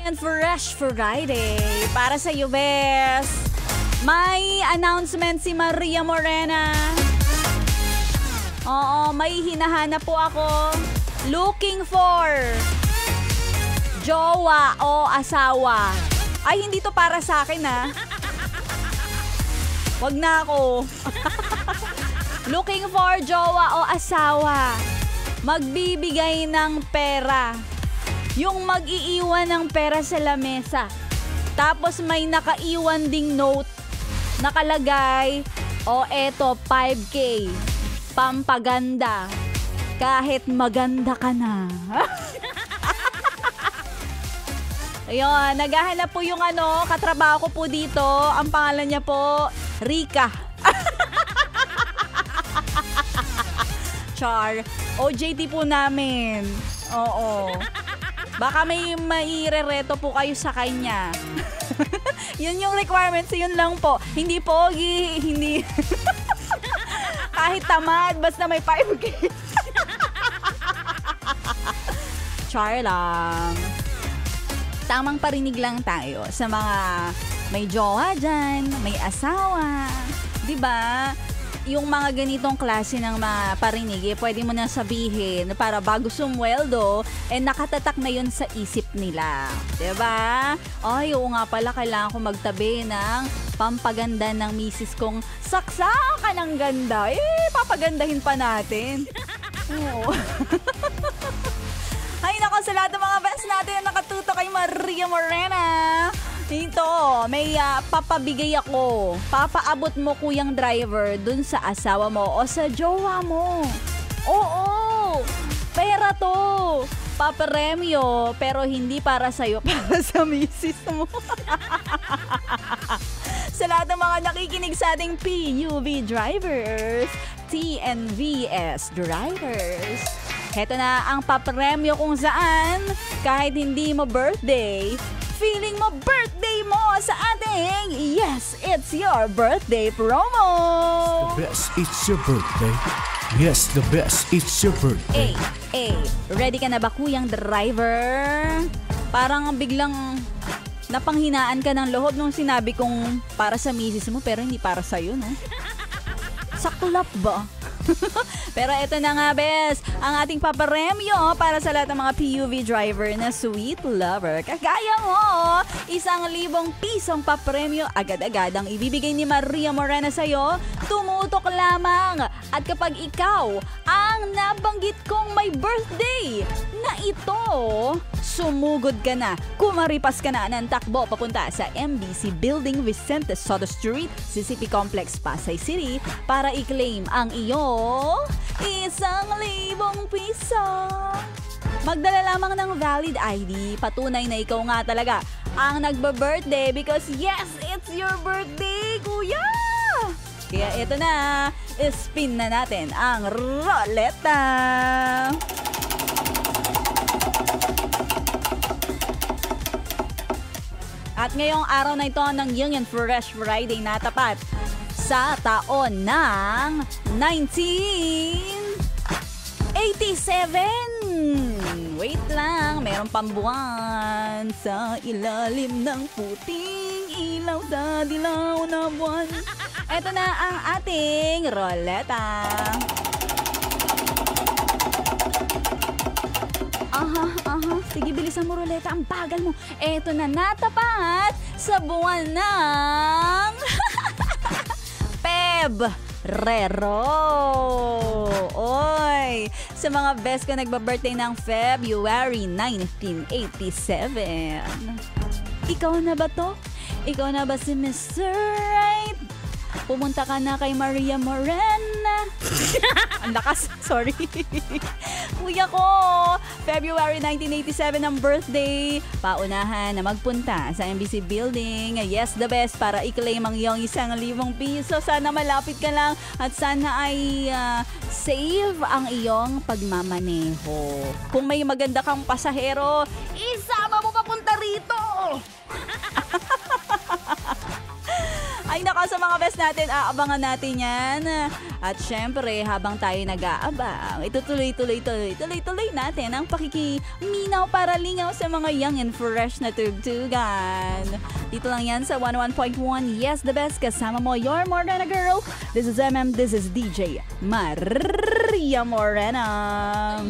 And Fresh Friday para sa iyo, Bes. May announcement si Maria Morena. Oo, may hinahanap po ako. Looking for jowa o asawa. Ay, hindi to para sa akin, ha. Wag na ako. Looking for jowa o asawa. Magbibigay ng pera. Yung mag-iiwan ng pera sa lamesa. Tapos may nakaiwan ding note. Nakalagay, eto, 5K. Pampaganda. Kahit maganda ka na. Ayun, naghahanap po yung katrabaho ko po dito. Ang pangalan niya po, Rika. Char. OJT po namin. Oo. Baka may mairereto po kayo sa kanya. Yun yung requirements, yun lang po. Hindi pogi, hindi... Kahit tamad, basta may 5K. Char lang. Tamang parinig lang tayo sa mga may jowa dyan, may asawa. Diba? Yung mga ganitong klase ng mga parinig, pwede mo na sabihin para bago sumweldo, nakatatak na yun sa isip nila. Diba? Ay, oo nga pala, kailangan ko magtabi ng pampaganda ng misis kong saksakan ng ganda. Papagandahin pa natin. Oo. Ay, nako, sa lahat ng mga best natin na nakatuto kay Maria Morena. Ito, may papabigay ako. Papaabot mo, kuyang driver, dun sa asawa mo o sa jowa mo. Oo, pera to. Paparemyo, pero hindi para sa'yo, para sa misis mo. Sa lahat ng mga nakikinig sa ating PUV drivers, TNVS drivers. Heto na ang papremyo kung saan, kahit hindi mo birthday, feeling mo birthday mo sa ating Yes, It's Your Birthday promo! The best, it's your birthday. Yes, the best, it's your birthday. Ready ka na ba, kuyang driver? Parang biglang napanghinaan ka ng loob nung sinabi kong para sa misis mo pero hindi para sa'yo, no? Saklap ba? Pero eto na nga, bes, ang ating paparemyo para sa lahat ng mga PUV driver na sweet lover. Kagaya mo, 1,000 pisong papremyo agad-agad ang ibibigay ni Maria Morena sa'yo. Tumutok lamang. At kapag ikaw ang nabanggit kong may birthday na ito, sumugod ka na, kumaripas ka na ng takbo papunta sa MBC Building, Vicente Soto Street, CCP Complex, Pasay City para i-claim ang iyong 1,000 piso. Magdala lamang ng valid ID, patunay na ikaw nga talaga ang nagba-birthday because yes, it's your birthday, kuya! Kaya ito na, spin na natin ang roleta. At ngayong araw na ito ng Young and Fresh Friday na tapat sa taon ng 1987. Wait lang, mayroong pambuwan sa ilalim ng puting ilaw sa dilaw na buwan. Ito na ang ating roleta. Sige, bilisan mo, roleta. Ang bagal mo. Ito na, natapat sa buwan ng Febrero. Oy, sa mga best ko nagba-birthday ng February 1987. Ikaw na ba to? Ikaw na ba si Mr. Right? Pumunta ka na kay Maria Morena. Ang lakas, sorry. Kuya ko, February 1987 ang birthday. Paunahan na magpunta sa MBC Building. Yes, the best para i-claim ang iyong 1,000 piso. Sana malapit ka lang at sana ay save ang iyong pagmamaneho. Kung may maganda kang pasahero, isama mo papunta rito. Ay naka, sa mga best natin, aabangan natin yan. At syempre, habang tayo nag-aabang, itutuloy natin ang pakikiminaw para lingaw sa mga young and fresh na tugtugan. Dito lang yan sa 101.1 Yes, the best. Kasama mo, you're more than a girl. This is MM, this is DJ Maria Morena.